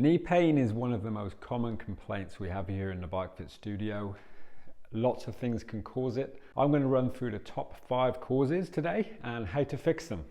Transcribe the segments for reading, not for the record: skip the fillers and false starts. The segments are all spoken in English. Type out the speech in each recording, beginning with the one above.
Knee pain is one of the most common complaints we have here in the bikefit studio. Lots of things can cause it. I'm going to run through the top 5 causes today and how to fix them.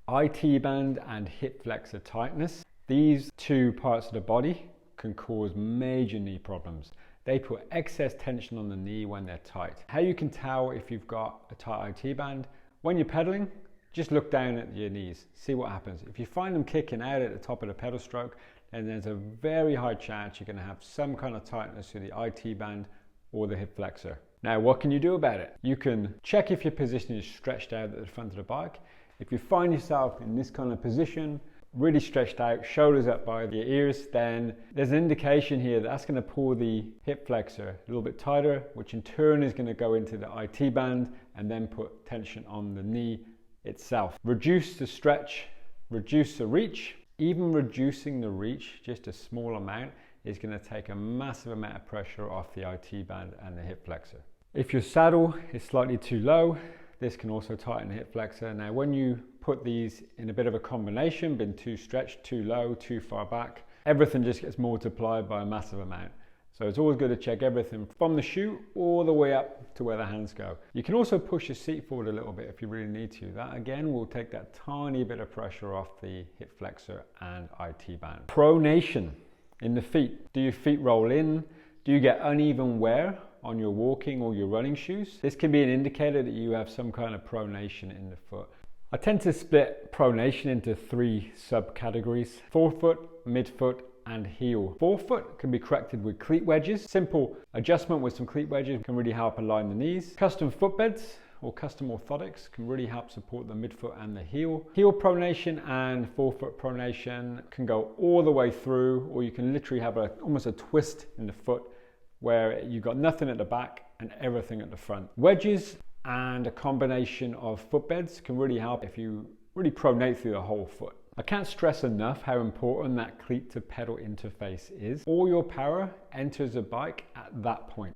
IT band and hip flexor tightness. These two parts of the body can cause major knee problems. They put excess tension on the knee when they're tight. How you can tell if you've got a tight IT band: when you're pedaling, just look down at your knees, see what happens. If you find them kicking out at the top of the pedal stroke, then there's a very high chance you're going to have some kind of tightness to the IT band or the hip flexor. Now, what can you do about it? You can check if your position is stretched out at the front of the bike. If you find yourself in this kind of position, really stretched out, shoulders up by your ears, then there's an indication here that's going to pull the hip flexor a little bit tighter, which in turn is going to go into the IT band and then put tension on the knee itself. Reduce the stretch, reduce the reach. Even reducing the reach just a small amount is going to take a massive amount of pressure off the IT band and the hip flexor. If your saddle is slightly too low, this can also tighten the hip flexor. Now, when you put these in a bit of a combination, been too stretched, too low, too far back, everything just gets multiplied by a massive amount. So it's always good to check everything from the shoe all the way up to where the hands go. You can also push your seat forward a little bit if you really need to. That again will take that tiny bit of pressure off the hip flexor and IT band. Pronation in the feet. Do your feet roll in? Do you get uneven wear on your walking or your running shoes? This can be an indicator that you have some kind of pronation in the foot. I tend to split pronation into 3 subcategories: forefoot, midfoot, and heel. Forefoot can be corrected with cleat wedges. Simple adjustment with some cleat wedges can really help align the knees. Custom footbeds or custom orthotics can really help support the midfoot and the heel. Heel pronation and forefoot pronation can go all the way through, or you can literally have almost a twist in the foot where you've got nothing at the back and everything at the front. Wedges and a combination of footbeds can really help if you really pronate through the whole foot. I can't stress enough how important that cleat to pedal interface is. All your power enters the bike at that point.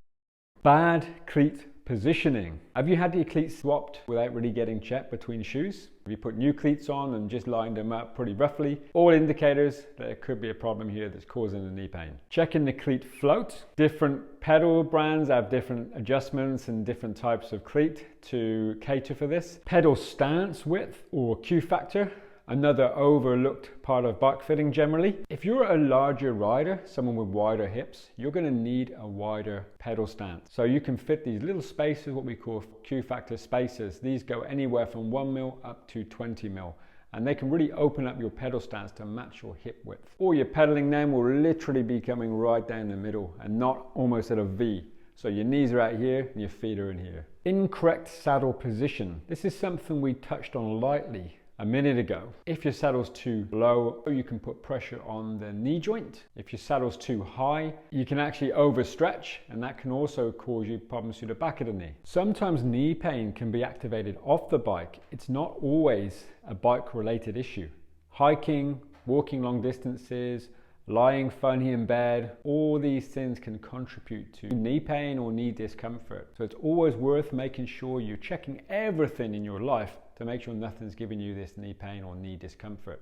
Bad cleat positioning. Have you had your cleats swapped without really getting checked between shoes? Have you put new cleats on and just lined them up pretty roughly? All indicators that there could be a problem here that's causing the knee pain. Checking the cleat float. Different pedal brands have different adjustments and different types of cleat to cater for this. Pedal stance width or Q factor. Another overlooked part of bike fitting generally. If you're a larger rider, someone with wider hips, you're going to need a wider pedal stance. So you can fit these little spaces, what we call Q factor spacers. These go anywhere from 1 mil up to 20 mil. And they can really open up your pedal stance to match your hip width. All your pedaling then will literally be coming right down the middle and not almost at a V. So your knees are out here and your feet are in here. Incorrect saddle position. This is something we touched on lightly a minute ago. If your saddle's too low, you can put pressure on the knee joint. If your saddle's too high, you can actually overstretch, and that can also cause you problems to the back of the knee. Sometimes knee pain can be activated off the bike. It's not always a bike related issue. Hiking, walking long distances, lying funny in bed, all these things can contribute to knee pain or knee discomfort. So it's always worth making sure you're checking everything in your life to make sure nothing's giving you this knee pain or knee discomfort.